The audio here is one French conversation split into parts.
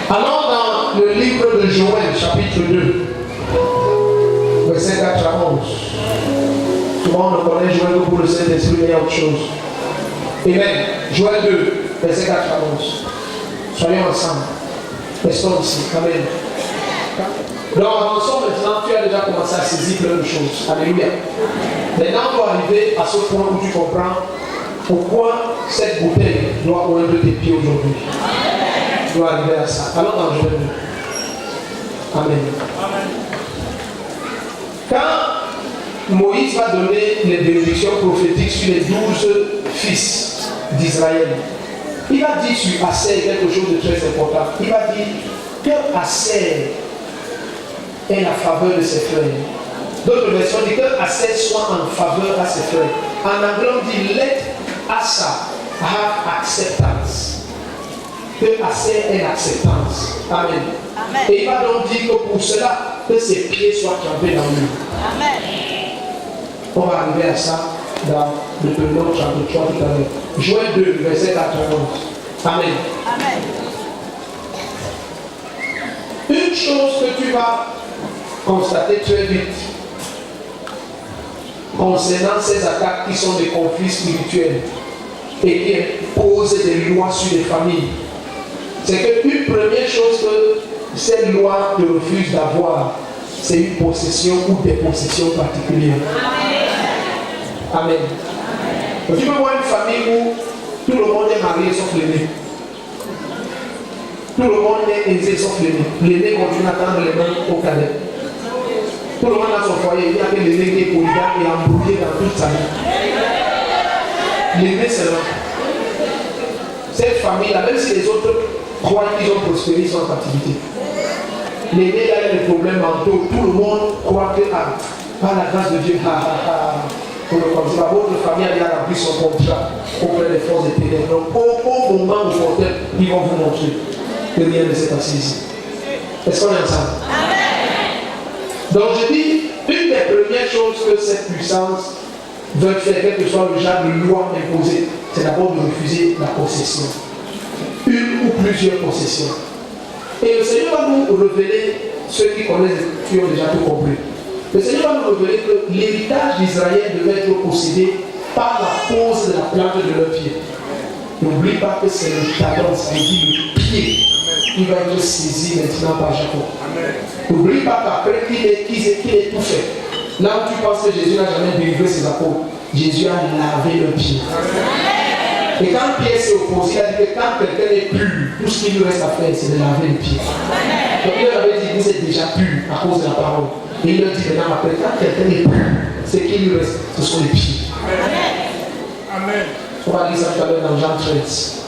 Alors dans le livre de Joël, chapitre 2, verset 4 à 11. Souvent on connaît Joël pour le Saint-Esprit, mais il y a autre chose. Amen. Joël 2, verset 4 à 11. Soyons ensemble. Restons ici. Amen. Donc avançons maintenant, tu as déjà commencé à saisir plein de choses. Alléluia. Maintenant on doit arriver à ce point où tu comprends pourquoi cette bouteille doit oindre tes pieds aujourd'hui. Tu dois arriver à ça. Allons dans Joël 2. Amen. Quand Moïse va donner les bénédictions prophétiques sur les 12 fils d'Israël, il va dire sur Asser quelque chose de très important. Il va dire que Asser est la faveur de ses frères. D'autres versions disent que Asser soit en faveur à ses frères. En anglais, on dit let Asa have acceptance. Que Asser ait l'acceptance. Amen. Amen. Et il va donc dire que pour cela, que ses pieds soient trempés dans l'eau. Amen. On va arriver à ça dans le Deutéronome chapitre 3 tout à l'heure. Joël 2, verset 4 à 11. Amen. Amen. Une chose que tu vas constater très vite concernant ces attaques qui sont des conflits spirituels et qui imposent des lois sur les familles, c'est qu'une première chose que cette loi te refuse d'avoir, c'est une possession ou des possessions particulières. Amen. Donc, tu peux voir une famille où tout le monde est marié sauf l'aîné. Tout le monde est aisé sauf l'aîné. L'aîné continue à tendre les mains au cadet. Tout le monde a son foyer, il y a que l'aîné qui est polygame et embrouillé dans toute sa vie. L'aîné seulement. Cette famille-là, même si les autres croient qu'ils ont prospéré, ils sont en captivité. L'aîné là, il a des problèmes mentaux. Tout le monde croit que par la grâce de Dieu, pour le comme ça, votre famille a bien rempli son contrat auprès des forces des ténèbres. Donc, au moment où ils vont vous montrer que rien ne s'est passé ici. Est-ce qu'on est ensemble? Donc, je dis, une des premières choses que cette puissance veut faire, quel que soit le genre de loi imposée, c'est d'abord de refuser la possession. Une ou plusieurs possessions. Et le Seigneur va nous révéler, ceux qui connaissent, qui ont déjà tout compris. Le Seigneur va nous révéler que l'héritage d'Israël devait être possédé par la pose de la plante de leur pied. N'oublie pas que c'est le talon, ça veut dire le pied, qui va être saisi maintenant par Jacob. N'oublie pas qu'après qu'il ait tout fait, là où tu penses que Jésus n'a jamais délivré ses apôtres, Jésus a lavé le pied. Et quand Pierre s'est opposé, il a dit que quand quelqu'un est pur, tout ce qu'il lui reste à faire, c'est de laver le pied. Donc il leur avait dit, vous êtes déjà pur à cause de la parole. Et il leur dit maintenant, après, quand quelqu'un est pur, ce qui lui reste, ce sont les pieds. Amen. On va lire ça tout à l'heure dans Jean 13.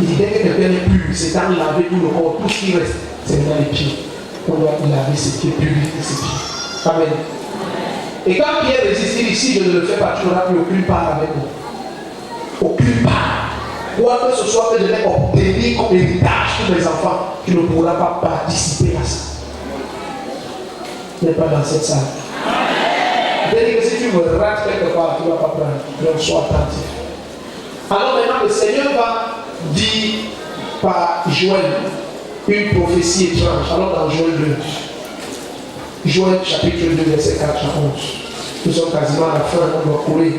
Il dit, dès que quelqu'un est pur, c'est en laver tout le corps, tout ce qui reste, c'est dans les pieds. On doit laver ses pieds, purifier ses pieds. Amen. Et quand Pierre résiste, il dit, si je ne le fais pas, tu n'auras plus aucune part avec moi. Aucune part. Quoi que ce soit que je vais obtenir comme héritage pour mes enfants, tu ne pourras pas participer à ça. Tu n'es pas dans cette salle. C'est-à-dire que si tu me rates quelque part, tu ne vas pas prendre. Donc sois attentif. Alors maintenant, le Seigneur va dire par Joël une prophétie étrange. Alors dans Joël 2. Joël chapitre 2, verset 4 à 11. Nous sommes quasiment à la fin, on doit courir.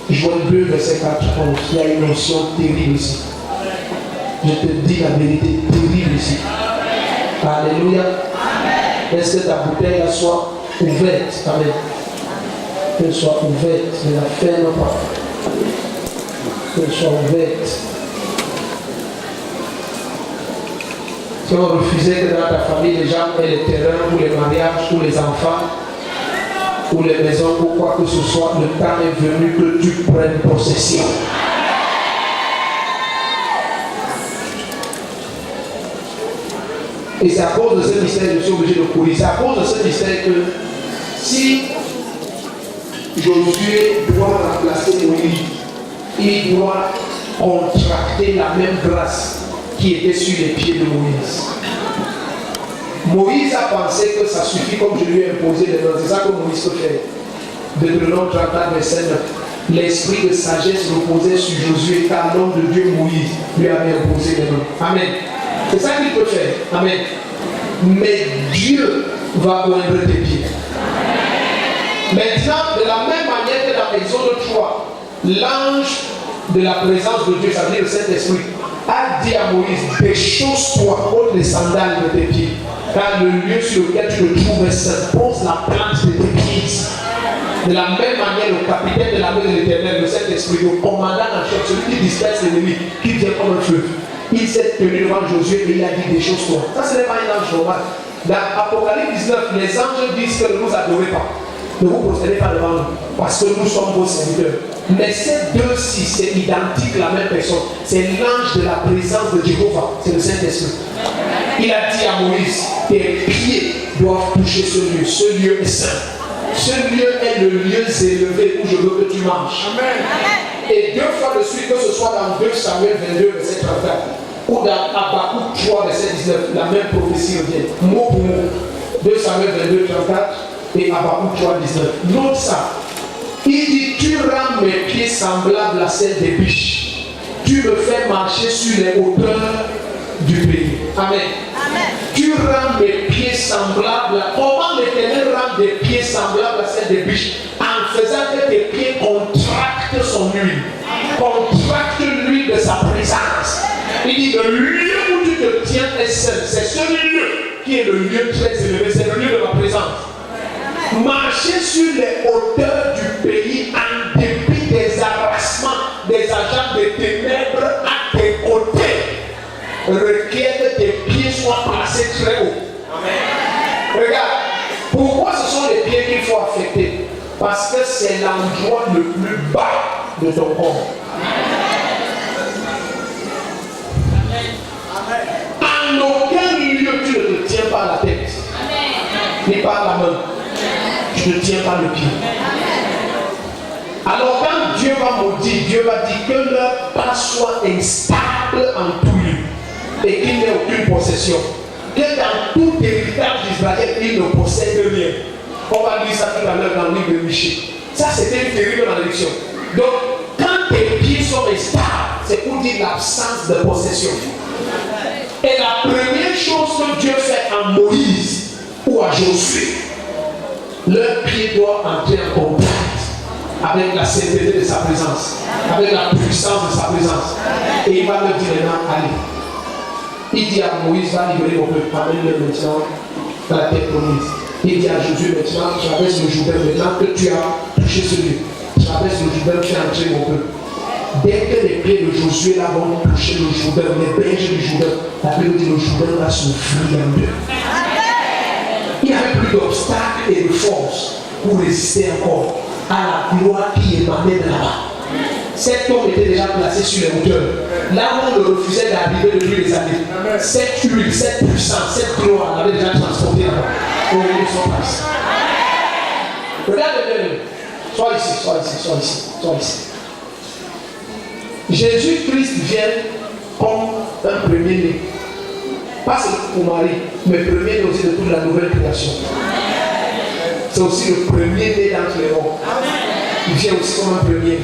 Joël 2, verset 4 à 11. Il y a une notion terrible ici. Je te dis la vérité terrible ici. Alléluia. Est-ce que ta bouteille soit ouverte? Amen. Qu'elle soit ouverte. Ne la ferme pas. Qu'elle soit ouverte. Si on refusait que dans ta famille, les gens aient les terrains, ou les mariages, ou les enfants, ou les maisons, ou quoi que ce soit, le temps est venu que tu prennes possession. Et c'est à cause de ce mystère que je suis obligé de courir. C'est à cause de ce mystère que si Josué doit remplacer Moïse, il doit contracter la même grâce qui était sur les pieds de Moïse. Moïse a pensé que ça suffit comme je lui ai imposé les noms. C'est ça que Moïse peut faire. Deutéronome 34, verset 9. L'esprit de sagesse reposait sur Josué car l'homme de Dieu Moïse lui avait imposé les noms. Amen. C'est ça qu'il peut faire. Amen. Mais Dieu va oindre tes pieds. Maintenant, de la même manière que dans Exode 3, l'ange de la présence de Dieu, ça veut dire le Saint-Esprit, a dit à Moïse, déchausse-toi, ôte les sandales de tes pieds, car le lieu sur lequel tu te trouves est saint, pose la plante de tes pieds. De la même manière, le capitaine de l'armée de l'Éternel, le Saint-Esprit, le commandant en chef, celui qui disperse l'ennemi, qui vient comme un feu, il s'est tenu devant Josué et il a dit déchausse-toi. Ça, ce n'est pas un ange normal. Dans Apocalypse 19, les anges disent que ne nous adorez pas. Ne vous procédez pas devant nous, parce que nous sommes vos serviteurs. Mais ces deux-ci, c'est identique la même personne. C'est l'ange de la présence de Jéhovah, c'est le Saint-Esprit. Il a dit à Moïse, tes pieds doivent toucher ce lieu. Ce lieu est saint. Ce lieu est le lieu élevé où je veux que tu marches. Amen. Et deux fois de suite, que ce soit dans 2 Samuel 22, verset 34, ou dans Habakkuk 3, verset 19, la même prophétie revient, mot pour mot. 2 Samuel 22, 34 et Habakkuk 3, 19. Note ça. Il dit, tu rends mes pieds semblables à celles des biches. Tu me fais marcher sur les hauteurs du pays. Amen. Amen. Tu rends mes pieds semblables. Comment l'Éternel rend des pieds semblables à celles des biches? En faisant que tes pieds contractent son huile. Contractent l'huile de sa présence. Il dit, le lieu où tu te tiens est saint. C'est ce lieu qui est le lieu très élevé. C'est le lieu de ma présence. Marcher sur les hauteurs du pays en dépit des harassements, des agents de ténèbres à tes côtés requiert que tes pieds soient placés très haut. Amen. Regarde, pourquoi ce sont les pieds qu'il faut affecter? Parce que c'est l'endroit le plus bas de ton corps. En aucun lieu tu ne te tiens pas la tête, ni par la main. Tu ne tiens pas le pied. Alors quand Dieu va maudire, Dieu va dire que leur pas soit instable en tout lieu et qu'il n'ait aucune possession. Que dans tout héritage d'Israël, il ne possède rien. On va lire ça tout à l'heure dans le livre de Michée. Ça, c'était une terrible malédiction. Donc, quand tes pieds sont instables, c'est pour dire l'absence de possession. Et la première chose que Dieu fait à Moïse ou à Josué, leur pied doit entrer en contact avec la sainteté de sa présence, avec la puissance de sa présence. Et il va leur dire maintenant, allez. Il dit à Moïse, va libérer mon peuple, amène-le maintenant dans la terre promise. Il dit à Josué, maintenant, traverse le Jourdain, maintenant que tu as touché ce lieu. Traverse le Jourdain, fais entrer mon peuple. Dès que les pieds de Josué là vont toucher le Jourdain, les berges du Jourdain, la Bible dit le Jourdain va s'ouvrir en deux. Il n'y avait plus d'obstacles et de force pour résister encore à la gloire qui émanait de là-bas. Cet homme était déjà placé sur les hauteurs. Là où on le refusait d'arriver depuis des années. Cette huile, cette puissance, cette gloire l'avait déjà transporté là-bas. Au lieu de son place. Regardez, sois ici, sois ici, sois ici, sois ici. Jésus-Christ vient comme un premier-né. Pas seulement pour Marie, mais premier-né aussi de toute la nouvelle création. C'est aussi le premier-né d'entre les morts. Il vient aussi comme un premier-né.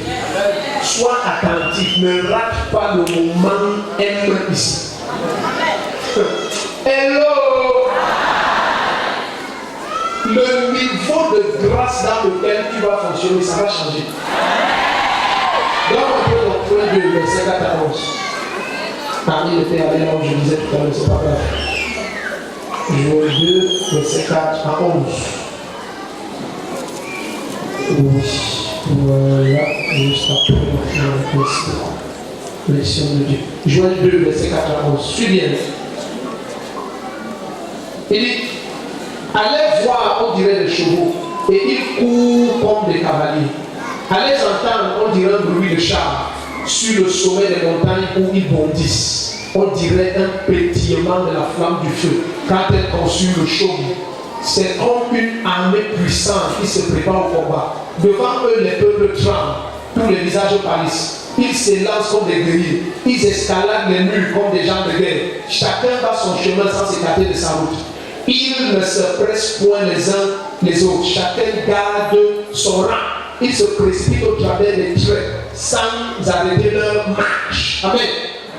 Sois attentif, ne rate pas le moment M ici. Hello! Le niveau de grâce dans lequel tu vas fonctionner, ça va changer. Donc on peut retrouver le verset 4 à 11. Parmi le Père avec l'ange, je disais tout à l'heure, c'est pas grave. Joël 2, verset 4 à 11. Oui, voilà, juste après la leçon de Dieu. Joël 2, verset 4 à 11. Suis bien. Il dit, allez voir, on dirait des chevaux, et ils courent comme des cavaliers. Allez entendre, on dirait un bruit de char sur le sommet des montagnes où ils bondissent. On dirait un pétillement de la flamme du feu quand elle consume le chaume. C'est comme une armée puissante qui se prépare au combat. Devant eux, les peuples tremblent, tous les visages pâlissent. Ils s'élancent comme des guerriers. Ils escaladent les murs comme des gens de guerre. Chacun va son chemin sans s'écarter de sa route. Ils ne se pressent point les uns les autres. Chacun garde son rang. Ils se précipitent au travers des traits sans arrêter leur marche. Amen.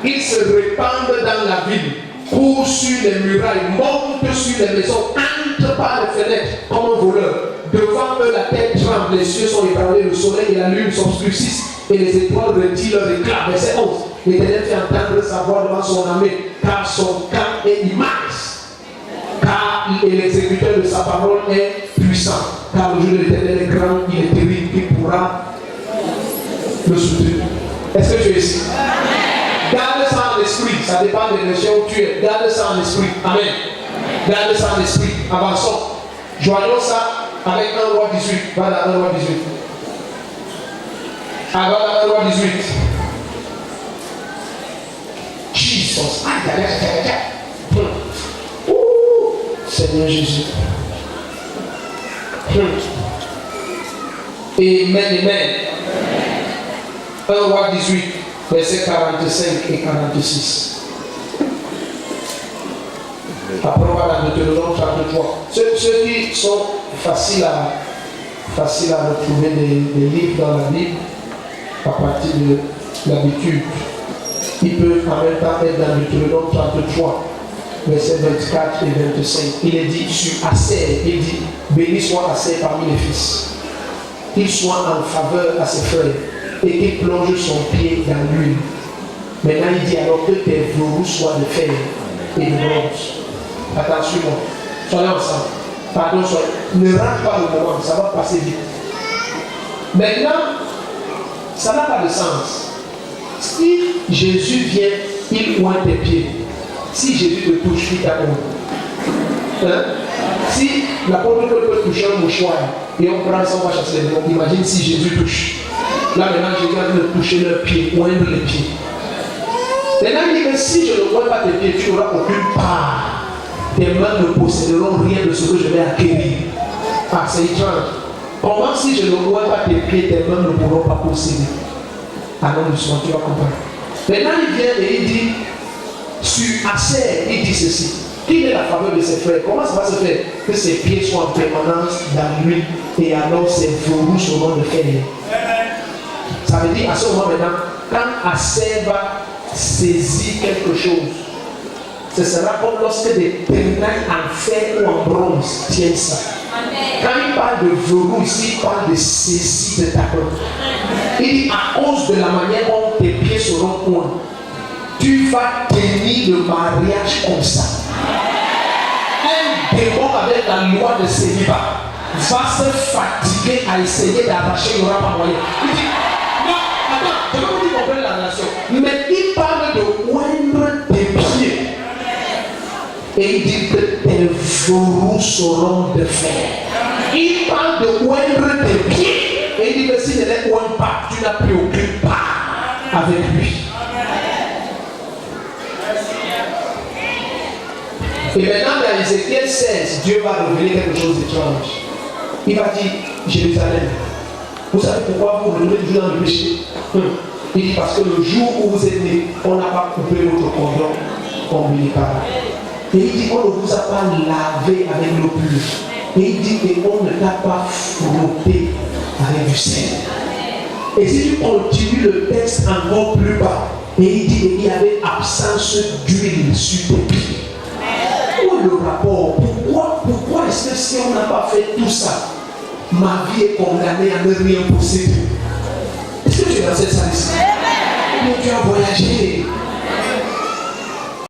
Ils se répandent dans la ville, court sur les murailles, monte sur les maisons, entre par les fenêtres comme un voleur. Devant eux, la terre tremble, les cieux sont ébranlés, le soleil et la lune s'obscurcissent, et les étoiles retirent leur éclat. Verset 11. L'Éternel fait entendre sa voix devant son armée, car son camp est immense. Car l'exécuteur de sa parole est puissant. Car le jour de l'Éternel est grand, il est terrible, qui pourra le soutenir. Est-ce que tu es ici? Garde ça en esprit, ça dépend des versions où tu es. Garde ça en esprit. Amen. Garde ça en esprit. Avançons. Joignons ça avec 1 Roi 18. Va dans 1 Roi 18. Va dans 1 Roi 18. Jesus. Seigneur Jésus. Amen, amen. 1 Roi 18, versets 45 et 46. Après, on va dans Deutéronome 33. Ceux qui sont faciles à retrouver des livres dans la Bible, à partir de l'habitude, ils peuvent en même temps être dans Deutéronome 33, versets 24 et 25. Il est dit sur Asser, il dit, béni soit Asser parmi les fils, qu'il soit en faveur à ses frères, et qu'il plonge son pied dans l'huile. Maintenant, il dit alors que tes verrous soient de fer et de bronze. Attention, soyez ensemble. Pardon, ne rate pas le moment, ça va passer vite. Maintenant, ça n'a pas de sens. Si Jésus vient, il oint tes pieds. Si Jésus te touche, il t'amour. Si l'apôtre peut toucher un mouchoir et on prend ça, on va chasser les démons, imagine si Jésus touche. Là maintenant, Jésus a de toucher leurs pieds, oindre les pieds. Maintenant, il dit que si je ne oins pas tes pieds, tu n'auras aucune part. Tes mains ne posséderont rien de ce que je vais acquérir. Ah, c'est étrange. Comment si je ne oins pas tes pieds, tes mains ne pourront pas posséder? Ah non, doucement, tu vas comprendre. Maintenant, il vient et il dit, sur Asser, il dit ceci. Qu'il est la faveur de ses frères. Comment ça va se faire? Que ses pieds soient en permanence dans l'huile et alors ses verrous seront de fer. Ça veut dire à ce moment maintenant, quand Asser va saisir quelque chose, ce sera comme lorsque des tenailles en fer ou en bronze tiennent ça. Quand il parle de verrou ici, il parle de saisie de ta main. Il dit à cause de la manière dont tes pieds seront points, tu vas tenir le mariage comme ça. Un démon avec la loi de célibat va se fatiguer à essayer d'arracher, il n'y aura pas moyen. Il dit, non, attends, je vais vous dire comprendre la relation. Mais il parle de oindre tes pieds. Et il dit que tes verrous seront de fer. Il parle de oindre tes pieds. Et il dit que si ne les oins pas, tu n'as plus aucune part avec lui. Et maintenant, dans Ézéchiel 16, Dieu va révéler quelque chose d'étrange. Il va dire, Jérusalem, vous savez pourquoi vous renouvelez toujours dans le péché? Il dit parce que le jour où vous êtes né, on n'a pas coupé votre cordon ombilical. Et il dit qu'on ne vous a pas lavé avec l'eau pure. Et il dit qu'on ne t'a pas frotté avec du sel. Et si tu continues le texte encore plus bas, et il dit qu'il y avait absence d'huile sur tes pieds. Où est le rapport? Pourquoi est-ce que si on n'a pas fait tout ça, ma vie est condamnée à ne rien posséder? Est-ce que tu es dans cette salle ici? Mais tu as voyagé,